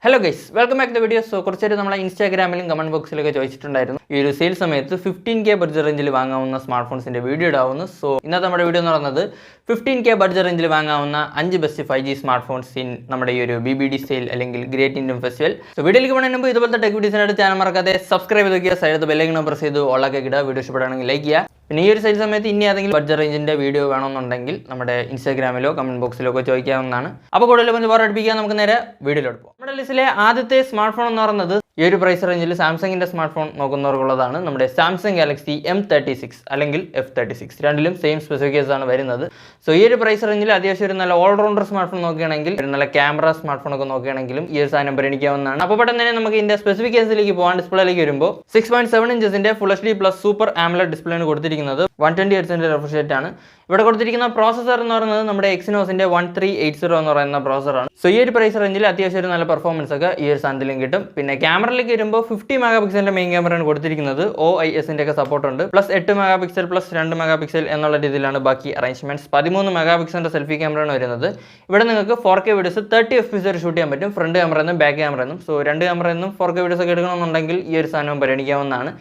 Hello guys, welcome back to the video. So, കുറച്ചേരം നമ്മളെ ഇൻസ്റ്റാഗ്രാമിലും കമന്റ് ബോക്സിലൊക്കെ ചോദിച്ചിട്ടുണ്ടായിരുന്നു ഈ ഒരു സെയിൽ സമയത്ത് 15k ബഡ്ജറ്റ് റേഞ്ചിൽ വാങ്ങാവുന്ന സ്മാർട്ട് ഫോൺസിന്റെ വീഡിയോ ഇടാവുന്നു. സോ ഇന്നത്തെ നമ്മുടെ വീഡിയോ എന്ന് പറയുന്നത് 15k ബഡ്ജറ്റ് റേഞ്ചിൽ വാങ്ങാവുന്ന 5 best 5G smart phones in നമ്മുടെ ഈ ഒരു BBD സെയിൽ അല്ലെങ്കിൽ ഗ്രേറ്റ് ഇന്ത്യൻ ഫെസ്റ്റിവൽ. സോ വീഡിയോയിലേക്ക് പോകുന്നതിന് മുമ്പ് ഇതുപോലത്തെ ടെക് വീഡിയോസിനായിട്ട് ചാനൽ മറക്കാതെ സബ്സ്ക്രൈബ് ചെയ്ത് വെക്കുക, സൈഡിൽ ബെല്ലൈക്കൺ പ്രസ് ചെയ്ത് ഓളൊക്കെ ഇടുക. വീഡിയോ ഇഷ്ടപ്പെടുകയാണെങ്കിൽ ലൈക്ക് ചെയ്യുക. പിന്നെ ഈ ഒരു സെയിൽ സമയത്ത് ഇനി ഏതെങ്കിലും ബഡ്ജറ്റ് റേഞ്ചിന്റെ വീഡിയോ വേണമെന്നുണ്ടെങ്കിൽ നമ്മുടെ ഇൻസ്റ്റാഗ്രാമിലോ കമന്റ് ബോക്സിലോ ഒക്കെ ചോദിക്കാവുന്നതാണ്. അപ്പോൾ കൂടുതൽ പറഞ്ഞ് നമുക്ക് നേരെ വീഡിയോയിലോട്ട് പോകാം. നമ്മുടെ ലിസ്റ്റിലെ ആദ്യത്തെ സ്മാർട്ട് ഫോൺ എന്ന് പറയുന്നത് ഈ ഒരു പ്രൈസ് റേഞ്ചിൽ സാംസങ്ങിന്റെ സ്മാർട്ട് ഫോൺ നോക്കുന്നവർക്കുള്ളതാണ് നമ്മുടെ സാംസങ് ഗാലക്സി M36 അല്ലെങ്കിൽ F36. രണ്ടിലും സെയിം സ്പെസിഫിക്കേഷൻസ് ആണ് വരുന്നത്. സോ ഈ ഒരു പ്രൈസ് റേഞ്ചിൽ അത്യാവശ്യം ഒരു നല്ല ഓൾറൗണ്ടർ സ്മാർട്ട് ഫോൺ നോക്കുകയാണെങ്കിൽ, ഒരു നല്ല ക്യാമറ സ്മാർട്ട് ഫോൺ ഒക്കെ നോക്കുകയാണെങ്കിലും ഈ ഒരു സാധനം പരിഗണിക്കാവുന്നതാണ്. അപ്പോൾ പെട്ടെന്ന് തന്നെ നമുക്ക് ഇതിന്റെ സ്പെസിഫിക്കേഷനിലേക്ക് പോകാൻ. ഡിസ്പ്ലേയിലേക്ക് വരുമ്പോൾ 6.7 ഇഞ്ചസിന്റെ ഫുൾ HD പ്ലസ് സൂപ്പർ ആംലഡ് ഡിസ്പ്ലേയാണ് കൊടുത്തിരിക്കുന്നത്. 120 Hz റിഫ്രഷ് റേറ്റ് ആണ്. ഇവിടെ കൊടുത്തിരിക്കുന്ന പ്രോസസർ എന്ന് പറയുന്നത് നമ്മുടെ എക്സിനോസിന്റെ 1380 എന്ന് പറയുന്ന പ്രോസറാണ്. സോ ഈ ഒരു പ്രൈസ് റേഞ്ചിൽ അത്യാവശ്യം ഒരു നല്ല പെർഫോമൻസ് ഒക്കെ ഈ ഒരു സാധനത്തിലും കിട്ടും. പിന്നെ ക്യാമറയിലേക്ക് വരുമ്പോൾ 50 മെഗാ പിക്സലിന്റെ മെയിൻ ക്യാമറയാണ് കൊടുത്തിരിക്കുന്നത്. OIS-ന്റെ ഒക്കെ സപ്പോർട്ട് ഉണ്ട്. Plus 8 mega pixel plus 2 mega pixel എന്നുള്ള രീതിയിലാണ് ബാക്കി അറേഞ്ച്മെന്റ്സ്. 13 മെഗാ പിക്സലിന്റെ സെൽഫി ക്യാമറയാണ് വരുന്നത്. ഇവിടെ നിങ്ങൾക്ക് 4K വീഡിയോസ് 30 FPS വരെ ഷൂട്ട് ചെയ്യാൻ പറ്റും, ഫ്രണ്ട് ക്യാമറ എന്നും ബാക്ക് ക്യാമറ എന്നും. സോ രണ്ട് ക്യാമറ എന്നും 4K വീഡിയോസ് ഒക്കെ എടുക്കണമെന്നുണ്ടെങ്കിൽ ഈ ഒരു സാധനം പരിഗണിക്കാവുന്നതാണ്.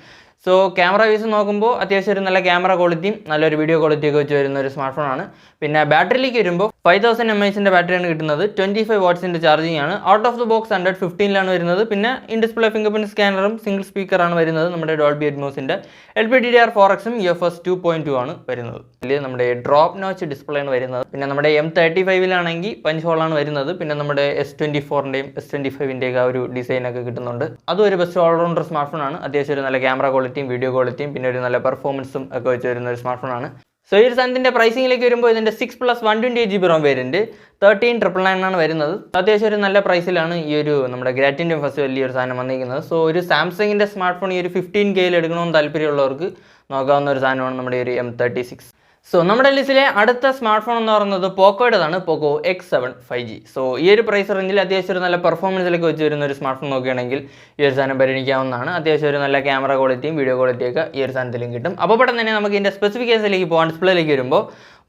സോ ക്യാമറ വൈസ് നോക്കുമ്പോൾ അത്യാവശ്യം ഒരു നല്ല ക്യാമറ ക്വാളിറ്റിയും നല്ലൊരു വീഡിയോ ക്വാളിറ്റിയൊക്കെ വെച്ച് വരുന്ന ഒരു സ്മാർട്ട് ഫോണാണ്. പിന്നെ ബാറ്ററിയിലേക്ക് വരുമ്പോൾ 5000 mAh ബാറ്ററിയാണ് കിട്ടുന്നത്. 25 വാട്ട്സിന്റെ ചാർജിങ് ആണ്. ഔട്ട് ഓഫ് ദ ബോക്സ് 115 വരുന്നത്. പിന്നെ ഇൻ ഡിസ്പ്ലേ ഫിംഗർ പ്രിന്റ് സ്കാനറും സിംഗിൾ സ്പീക്കറാണ് വരുന്നത്. നമ്മുടെ ഡോൾബി അറ്റ്മോസിന്റെ LPDDR4X UFS 2.2 ആണ് വരുന്നത്. ഇതിൽ നമ്മുടെ ഡ്രോപ്പ് നോച്ച് ഡിസ്പ്ലേ ആണ് വരുന്നത്. പിന്നെ നമ്മുടെ M35 പഞ്ച് ഹോളാണ് വരുന്നത്. പിന്നെ നമ്മുടെ S24ന്റെയും S25ന്റെയും ആ ഒരു ഡിസൈൻ ഒക്കെ കിട്ടുന്നുണ്ട്. അതും ഒരു ബെസ്റ്റ് ഓൾറൗണ്ടർ സ്മാർട്ട് ഫോൺ ആണ്. അത്യാവശ്യം ഒരു നല്ല ക്യാമറ ക്വാളിറ്റിയും വീഡിയോ ക്വാളിറ്റിയും പിന്നെ ഒരു നല്ല പെർഫോമൻസും ഒക്കെ വെച്ച് വരുന്ന ഒരു സ്മാർട്ട് ഫോൺ ആണ്. സോ ഈ ഒരു സാധനത്തിന്റെ പ്രൈസിംഗിലേക്ക് വരുമ്പോൾ ഇതിന്റെ 6+128GB ROM വേരിയന്റ് 13,999 ആണ് വരുന്നത്. അത്യാവശ്യം ഒരു നല്ല പ്രൈസിലാണ് ഈ ഒരു നമ്മുടെ ഗ്രേറ്റ് ഇന്ത്യൻ ഫെസ്റ്റിവലിൽ ഈ ഒരു സാധനം വന്നിരിക്കുന്നത്. സോ ഒരു സാംസങ്ങിന്റെ സ്മാർട്ട് ഫോൺ ഈ ഒരു 15K എടുക്കണമെന്ന് താല്പര്യമുള്ളവർക്ക് നോക്കാവുന്ന ഒരു സാധനമാണ് നമ്മുടെ ഒരു M36. സോ നമ്മുടെ ലിസ്റ്റിലെ അടുത്ത സ്മാർട്ട് ഫോൺ എന്ന് പറയുന്നത് പോക്കോയുടേതാണ്. പോക്കോ X7 5G. സോ ഈ ഒരു പ്രൈസ് റേഞ്ചിൽ അത്യാവശ്യം ഒരു നല്ല പെർഫോമൻസിലൊക്കെ വെച്ച് വരുന്ന ഒരു സ്മാർട്ട് ഫോൺ നോക്കുകയാണെങ്കിൽ ഈ ഒരു സാധനം പരിഗണിക്കാവുന്നതാണ്. അത്യാവശ്യം ഒരു നല്ല ക്യാമറ ക്വാളിറ്റിയും വീഡിയോ ക്വാളിറ്റിയൊക്കെ ഈ ഒരു സാധനത്തിലും കിട്ടും. അപ്പോൾ പെട്ടെന്ന് തന്നെ നമുക്ക് ഇതിൻ്റെ സ്പെസിഫിക്കേഷനിലേക്ക് പോകാൻ. ഡിസ്പ്ലേയിലേക്ക് വരുമ്പോൾ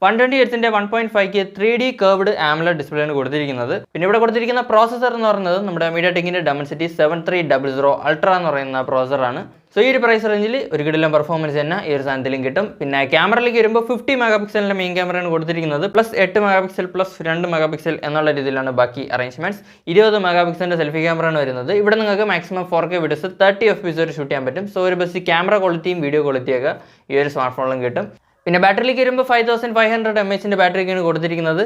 120 Hzന്റെ 1.5K 3D കർവ്ഡ് ആംലഡ് ഡിസ്പ്ലേയാണ് കൊടുത്തിരിക്കുന്നത്. പിന്നെ ഇവിടെ കൊടുത്തിരിക്കുന്ന പ്രോസസർ എന്ന് പറയുന്നത് നമ്മുടെ മീഡിയാടെക്കിന്റെ Dimensity 7300 Ultra എന്ന് പറയുന്ന പ്രോസറാണ്. സോ ഈ ഒരു പ്രൈസ് റേഞ്ചിൽ ഒരു കിടിലം പെർഫോമൻസ് തന്നെ ഈ ഒരു സാധനത്തിലും കിട്ടും. പിന്നെ ക്യാമറയിലേക്ക് വരുമ്പോൾ 50 മെഗാ പിക്സലിന്റെ മെയിൻ ക്യാമറയാണ് കൊടുത്തിരിക്കുന്നത്. Plus 8 mega pixel plus 2 mega pixel എന്നുള്ള രീതിയിലാണ് ബാക്കി അറേഞ്ച്മെന്റ്സ്. 20 മെഗാ പിക്സലിന്റെ സെൽഫി ക്യാമറയാണ് വരുന്നത്. ഇവിടെ നിങ്ങൾക്ക് മാക്സിമം 4K വീഡിയോസ് 30 FPS വരെ ഷൂട്ട് ചെയ്യാൻ പറ്റും. സോ ഒരു ബെസ്റ്റ് ക്യാമറ ക്വാളിറ്റിയും വീഡിയോ ക്വാളിറ്റിയൊക്കെ ഈ ഒരു സ്മാർട്ട് ഫോണിലും കിട്ടും. പിന്നെ ബാറ്ററിയിലേക്ക് വരുമ്പോൾ 5500 mAh ബാറ്ററിക്കാണ് കൊടുത്തിരിക്കുന്നത്.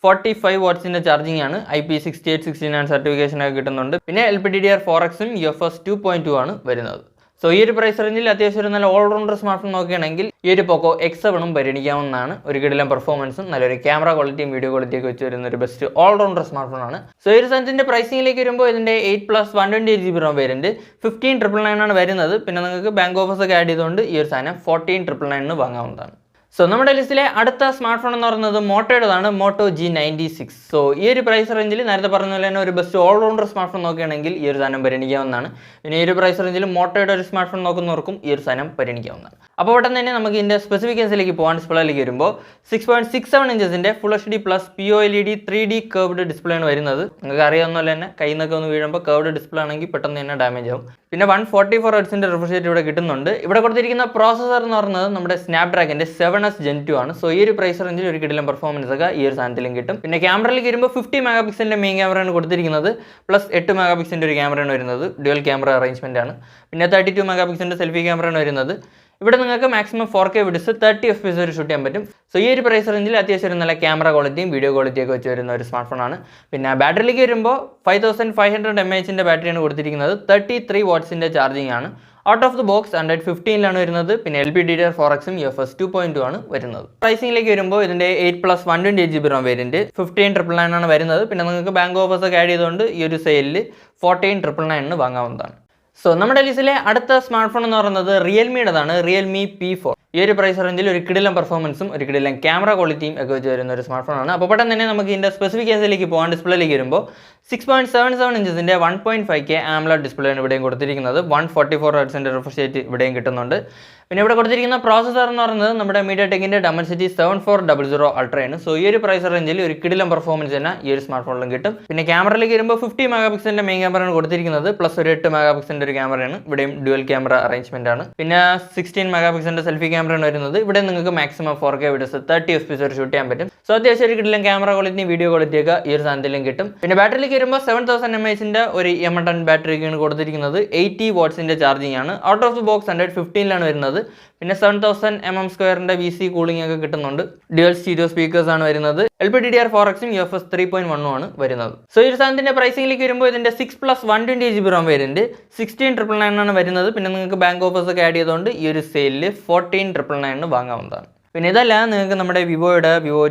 45 വാട്ട്സിന്റെ ചാർജിങ് ആണ്. IP6869 സർട്ടിഫിക്കേഷൻ ഒക്കെ കിട്ടുന്നുണ്ട്. പിന്നെ LPDDR4X UFS 2.2 ആണ് വരുന്നത്. സോ ഈ ഒരു പ്രൈസ് റേഞ്ചിൽ അത്യാവശ്യം ഒരു നല്ല ഓൾറൗണ്ടർ സ്മാർട്ട് ഫോൺ നോക്കുകയാണെങ്കിൽ ഈ ഒരു പോക്കോ X7 പരിഗണിക്കാവുന്നതാണ്. ഒരു കിടിലം പെർഫോമൻസും നല്ലൊരു ക്യാമറ ക്വാളിറ്റിയും വീഡിയോ ക്വാളിറ്റിയൊക്കെ വെച്ച് വരുന്ന ഒരു ബെസ്റ്റ് ഓൾറൗണ്ടർ സ്മാർട്ട് ഫോൺ ആണ്. സോ ഈ ഒരു സാധനത്തിന്റെ പ്രൈസിംഗിലേക്ക് വരുമ്പോൾ ഇതിന്റെ 8+128GB ROM വേരിയന്റ് 15,999 ആണ് വരുന്നത്. പിന്നെ നിങ്ങൾക്ക് ബാങ്ക് ഓഫേഴ്സ് ഒക്കെ ആഡ് ചെയ്തുകൊണ്ട് ഈ ഒരു സാധനം 14,999 വാങ്ങാവുന്നതാണ്. സോ നമ്മുടെ ലിസ്റ്റിലെ അടുത്ത സ്മാർട്ട് ഫോൺ എന്ന് പറയുന്നത് മോട്ടോയുടേതാണ്. Motto G96. സോ ഈ ഒരു പ്രൈസ് റേഞ്ചിൽ നേരത്തെ പറഞ്ഞ പോലെ തന്നെ ഒരു ബെസ്റ്റ് ഓൾറൗണ്ടർ സ്മാർട്ട് ഫോൺ നോക്കുകയാണെങ്കിൽ ഈ ഒരു സാധനം പരിഗണിക്കാവുന്നതാണ്. പിന്നെ ഈ ഒരു പ്രൈസ് റേഞ്ചിൽ മോട്ടോയുടെ ഒരു സ്മാർട്ട് ഫോൺ നോക്കുന്നവർക്കും ഈ ഒരു സാധനം പരിഗണിക്കാവുന്നതാണ്. അപ്പോൾ പെട്ടെന്ന് തന്നെ നമുക്ക് ഇതിൻ്റെ സ്പെസിഫിക്കേഷനിലേക്ക് പോകാൻ. ഡിസ്പ്ലേയിലേക്ക് വരുമ്പോൾ 6.67 ഇഞ്ചസിന്റെ full HD plus POLED 3D curved display ആണ് വരുന്നത്. നിങ്ങൾക്ക് അറിയാവുന്ന പോലെ തന്നെ കയ്യിൽ നിന്നൊക്കെ ഒന്ന് വീഴുമ്പോൾ കർവ്ഡ് ഡിസ്പ്ലേ ആണെങ്കിൽ പെട്ടെന്ന് തന്നെ ഡാമേജ് ആവും. പിന്നെ 144 Hzന്റെ റിഫ്രഷ് റേറ്റ് ഇവിടെ കിട്ടുന്നുണ്ട്. ഇവിടെ കൊടുത്തിരിക്കുന്ന പ്രോസസർ എന്ന് പറയുന്നത് നമ്മുടെ സ്നാപ്ഡ്രാഗന്റെ 7S Gen 2 ആണ്. സോ ഈ ഒരു പ്രൈസ് റേഞ്ചിൽ ഒരു കിടിലം പെർഫോമൻസ് ഒക്കെ ഈ ഒരു സാധനത്തിലും കിട്ടും. പിന്നെ ക്യാമറയിലേക്ക് വരുമ്പോൾ 50 മെഗാ പിക്സലിന്റെ മെയിൻ ക്യാമറയാണ് കൊടുത്തിരിക്കുന്നത്. പ്ലസ് 8 മെഗാ പിക്സലിന്റെ ഒരു ക്യാമറയാണ് വരുന്നത്. ഡ്യുവൽ ക്യാമറ അറേഞ്ച്മെന്റ് ആണ്. പിന്നെ 32 മെഗാ പിക്സലിന്റെ സെൽഫി ക്യാമറയാണ് വരുന്നത്. ഇവിടെ നിങ്ങൾക്ക് മാക്സിമം 4K വീഡിയോസ് 30 FPS വരെ ഷൂട്ട് ചെയ്യാൻ പറ്റും. സോ ഈ ഒരു പ്രൈസ് റേഞ്ചിൽ അത്യാവശ്യം ഒരു നല്ല ക്യാമറ ക്വാളിറ്റിയും വീഡിയോ ക്വാളിറ്റിയൊക്കെ വെച്ച് വരുന്ന ഒരു സ്മാർട്ട് ഫോൺ ആണ്. പിന്നെ ബാറ്ററിയിലേക്ക് വരുമ്പോൾ 5500 mAh ബാറ്ററിയാണ് കൊടുത്തിരിക്കുന്നത്. 33 വാട്ട്സിന്റെ ചാർജിങ് ആണ്. ഔട്ട് ഓഫ് ദ ബോക്സ് 115 വരുന്നത്. പിന്നെ LPDDR4X UFS 2.2 ആണ് വരുന്നത്. പ്രൈസിംഗിലേക്ക് വരുമ്പോൾ ഇതിന്റെ 8+128GB ROM വേരിയന്റ് 15,999 ആണ് വരുന്നത്. പിന്നെ നിങ്ങൾക്ക് ബാങ്ക് ഓഫേഴ്സ് ഒക്കെ ആഡ് ചെയ്തുകൊണ്ട് ഈ ഒരു സെയിലിൽ 14,999 വാങ്ങാവുന്നതാണ്. സോ നമ്മുടെ ലിസ്റ്റിലെ അടുത്ത സ്മാർട്ട് ഫോൺ എന്ന് പറയുന്നത് റിയൽമിയുടേതാണ്. Realme P4. ഈ ഒരു പ്രൈസ് റേഞ്ചിൽ ഒരു കിടിലം പെർഫോമൻസും ഒരു കിടിലം ക്യാമറ ക്വാളിറ്റിയും ഒക്കെ വെച്ച് വരുന്ന ഒരു സ്മാർട്ട് ഫോൺ ആണ്. അപ്പോൾ പെട്ടെന്ന് തന്നെ നമുക്ക് ഇതിൻ്റെ സ്പെസിഫിക്കേഷനിലേക്ക് പോകാൻ. ഡിസ്പ്ലേയിലേക്ക് വരുമ്പോൾ 6.77 ഇഞ്ചസിൻ്റെ 1.5K AMOLED ഡിസ്പ്ലേയാണ് ഇവിടെയും കൊടുത്തിരിക്കുന്നത്. 144 ഹെർട്സിൻ്റെ റിഫ്രഷ് റേറ്റ് ഇവിടെയും കിട്ടുന്നുണ്ട്. പിന്നെ ഇവിടെ കൊടുത്തിരിക്കുന്ന പ്രോസസ്സർ എന്ന് പറയുന്നത് നമ്മുടെ മീഡിയാടെക്കിൻ്റെ Dimensity 7400 അൾട്രയാണ്. സോ ഈ ഒരു പ്രൈസ് റേഞ്ചിൽ ഒരു കിടിലം പെർഫോമൻസ് തന്നെ ഈ ഒരു സ്മാർട്ട് ഫോണിലും കിട്ടും. പിന്നെ ക്യാമറയിലേക്ക് വരുമ്പോൾ 50 മെഗാ പിക്സലിൻ്റെ മെയിൻ ക്യാമറയാണ് കൊടുത്തിരിക്കുന്നത്, പ്ലസ് ഒരു 8 മെഗാ പിക്സലിൻ്റെ ഒരു ക്യാമറയാണ്. ഇവിടെയും ഡ്യുവൽ ക്യാമറ അറേഞ്ച്മെന്റ് ആണ്. പിന്നെ 16 മെഗാ പിക്സലിൻ്റെ സെൽഫി ക്യാമറയാണ് വരുന്നത്. ഇവിടെ നിങ്ങൾക്ക് മാക്സിമം 4K വീഡിയോസ് 30 FPS വരെ ഷൂട്ട് ചെയ്യാൻ പറ്റും. സോ അത്യാവശ്യം ഒരു കിടിലം ക്യാമറ ക്വാളിറ്റി, വീഡിയോ ക്വാളിറ്റി ഒക്കെ ഈ ഒരു സാധനത്തിലും കിട്ടും. പിന്നെ ബാറ്ററിയിലേക്ക് വരുമ്പോൾ 7000 mAh ഒരു M10 ബാറ്ററിക്കാണ് കൊടുത്തിരിക്കുന്നത്. 80 വാട്ട്സിൻ്റെ ചാർജിങ് ആണ്. ഔട്ട് ഓഫ് ദി ബോക്സ് 115 വരുന്നത്. പിന്നെ 7000 mm² VC കൂളിംഗ് ഒക്കെ കിട്ടുന്നുണ്ട്. ഡ്യുവൽ സ്റ്റീരിയോ സ്പീക്കേഴ്സ് ആണ് വരുന്നത്. LPDDR4X UFS 3.1 ആണ് വരുന്നത്. സോ ഈ ഒരു സാധനത്തിന്റെ പ്രൈസിംഗിലേക്ക് വരുമ്പോൾ ഇതിന്റെ 6+128GB ROM വേരിയന്റ് 16,999 ആണ് വരുന്നത്. പിന്നെ നിങ്ങൾക്ക് ബാങ്ക് ഓഫേഴ്സ് ഒക്കെ ആഡ് ചെയ്തുകൊണ്ട് ഈ ഒരു സെയിലിൽ 14,999 വാങ്ങാവുന്നതാണ്. പിന്നെ ഇതല്ല, നിങ്ങൾക്ക് നമ്മുടെ വിവോ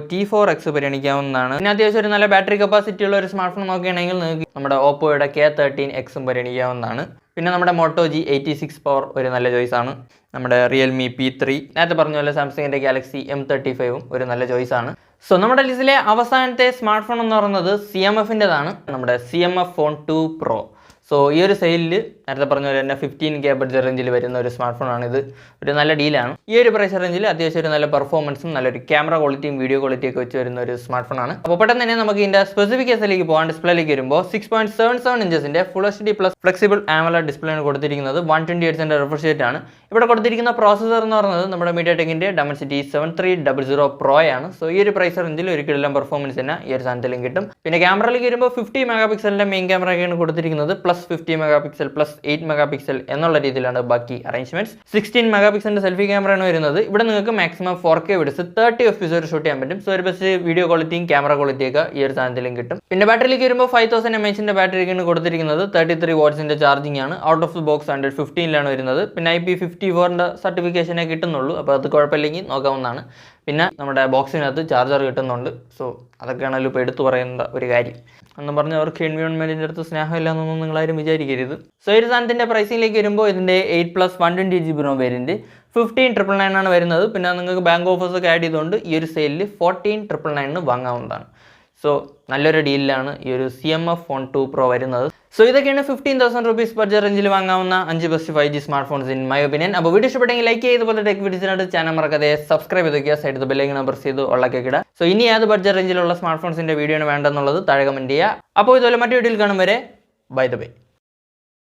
T4X പരിഗണിക്കാവുന്നതാണ്. പിന്നെ അത്യാവശ്യം ഒരു നല്ല ബാറ്ററി കപ്പാസിറ്റി ഉള്ള ഒരു സ്മാർട്ട് ഫോൺ നോക്കുകയാണെങ്കിൽ നിങ്ങൾക്ക് നമ്മുടെ ഓപ്പോയുടെ K13X പരിഗണിക്കാവുന്നതാണ്. പിന്നെ നമ്മുടെ മോട്ടോ G86 പവർ ഒരു നല്ല ചോയ്സ് ആണ്. നമ്മുടെ റിയൽമി P3, നേരത്തെ പറഞ്ഞ പോലെ സാംസങ്ങിൻ്റെ ഗാലക്സി M35 ഒരു നല്ല ചോയ്സ് ആണ്. സോ നമ്മുടെ ലിസ്റ്റിലെ അവസാനത്തെ സ്മാർട്ട് ഫോൺ എന്ന് പറയുന്നത് CMFൻ്റെതാണ്, നമ്മുടെ CMF Phone 2 Pro. സോ ഈ ഒരു സെയിലിൽ നേരത്തെ പറഞ്ഞ പോലെ തന്നെ 15K ബഡ്ജറ്റ് റേഞ്ചിൽ വരുന്ന ഒരു സ്മാർട്ട് ഫോണാണിത്. ഒരു നല്ല ഡീലാണ്. ഈ ഒരു പ്രൈസ് റേഞ്ചിൽ അത്യാവശ്യം ഒരു നല്ല പെർഫോമൻസും നല്ലൊരു ക്യാമറ ക്വാളിറ്റിയും വീഡിയോ ക്വാളിറ്റിയും ഒക്കെ വെച്ച് വരുന്ന ഒരു സ്മാർട്ട് ഫോണാണ്. അപ്പോൾ പെട്ടെന്ന് തന്നെ നമുക്ക് ഇതിൻ്റെ സ്പെസിഫിക്കേഷനിലേക്ക് പോകാൻ. ഡിസ്പ്ലേയിലേക്ക് വരുമ്പോൾ 6.77 ഇഞ്ചസിൻ്റെ Full HD plus flexible AMOLED ഡിസ്പ്ലേയാണ് കൊടുത്തിരിക്കുന്നത്. 120 ഹെർട്സിൻ്റെ റിഫ്രഷ് റേറ്റ് ആണ്. ഇവിടെ കൊടുത്തിരിക്കുന്ന പ്രോസസ്സർ എന്ന് പറയുന്നത് നമ്മുടെ മീഡിയാടെക്കിൻ്റെ Dimensity 7300 Pro ആണ്. സോ ഈ ഒരു പ്രൈസ് റേഞ്ചിൽ ഒരു കിടിലം പെർഫോമൻസ് തന്നെ ഈ ഒരു സാധനത്തിലും കിട്ടും. പിന്നെ ക്യാമറയിലേക്ക് വരുമ്പോൾ 50 മെഗാ പിക്സലിൻ്റെ മെയിൻ ക്യാമറയൊക്കെയാണ് കൊടുത്തിരിക്കുന്നത്. Plus 50 mega pixel plus 8 mega pixel എന്നുള്ള രീതിയിലാണ് ബാക്കി അറേഞ്ച്മെന്റ്സ്. 16 മെഗാ പിക്സലിന്റെ സെൽഫി ക്യാമറയാണ് വരുന്നത്. ഇവിടെ നിങ്ങൾക്ക് മാക്സിമം 4K വീഡിയോസ് 30 FPS വരെ ഷൂട്ട് ചെയ്യാൻ പറ്റും. സോ ഒരു ബെസ്റ്റ് വീഡിയോ ക്വാളിറ്റിയും ക്യാമറ ക്വാളിറ്റിയും ഒക്കെ ഈ ഒരു സാധനത്തിലും കിട്ടും. പിന്നെ ബാറ്ററിയിലേക്ക് വരുമ്പോൾ 5000 mAh ബാറ്ററിക്കാണ് കൊടുത്തിരിക്കുന്നത്. 33 വാട്ട്സിന്റെ ചാർജിങ് ആണ്. ഔട്ട് ഓഫ് ദി ബോക്സ് 115 വരുന്നത്. പിന്നെ IP54 സർട്ടിഫിക്കേഷനെ കിട്ടുന്നുള്ളൂ. അപ്പോൾ അത് കുഴപ്പമില്ലെങ്കിൽ നോക്കാവുന്നതാണ്. പിന്നെ നമ്മുടെ ബോക്സിനകത്ത് ചാർജർ കിട്ടുന്നുണ്ട്. സോ അതൊക്കെയാണല്ലോ ഇപ്പോൾ എടുത്തു പറയുന്ന ഒരു കാര്യം. എന്നും പറഞ്ഞ് അവർക്ക് എൻവയോൺമെൻറ്റിൻ്റെ അടുത്ത് സ്നേഹമില്ല എന്നൊന്നും നിങ്ങളാരും വിചാരിക്കരുത്. സോ ഈ ഒരു സാധനത്തിൻ്റെ പ്രൈസിംഗിലേക്ക് വരുമ്പോൾ ഇതിൻ്റെ 8+128GB ROM വേരിയൻറ്റ് 15,999 ആണ് വരുന്നത്. പിന്നെ നിങ്ങൾക്ക് ബാങ്ക് ഓഫേഴ്സ് ഒക്കെ ആഡ് ചെയ്തുകൊണ്ട് ഈ ഒരു സെയിലിൽ 14,999 വാങ്ങാവുന്നതാണ്. സോ നല്ലൊരു ഡീലിലാണ് ഈ ഒരു CMF Phone 2 Pro വരുന്നത്. സോ ഇതൊക്കെയാണ് 15,000 rupees ബഡ്ജറ്റ് റേഞ്ചിൽ വാങ്ങാവുന്ന 5 best 5G smart phones in my opinion. അപ്പോൾ വീഡിയോ ഇഷ്ടപ്പെട്ടെങ്കിൽ ലൈക്ക് ചെയ്തപോലെ ടെക് വീഡിയോസിനായിട്ട് ചാനൽ മറക്കാതെ സബ്സ്ക്രൈബ് ചെയ്ത് വയ്ക്കുക. സൈഡ് ബെല്ലൈക്കൺ പ്രസ് ചെയ്ത് ഉള്ളക്കിടുക. സോ ഇനി ഏത് ബഡ്ജറ്റ് റേഞ്ചിലുള്ള സ്മാർട്ട് ഫോൺസിൻ്റെ വീഡിയോ ആണ് വേണ്ടെന്നുള്ളത് താഴെ കമൻറ്റ് ചെയ്യുക. അപ്പോൾ ഇതുപോലെ മറ്റു വീഡിയോയിൽ കാണും വരെ ബൈ ദ ബൈ.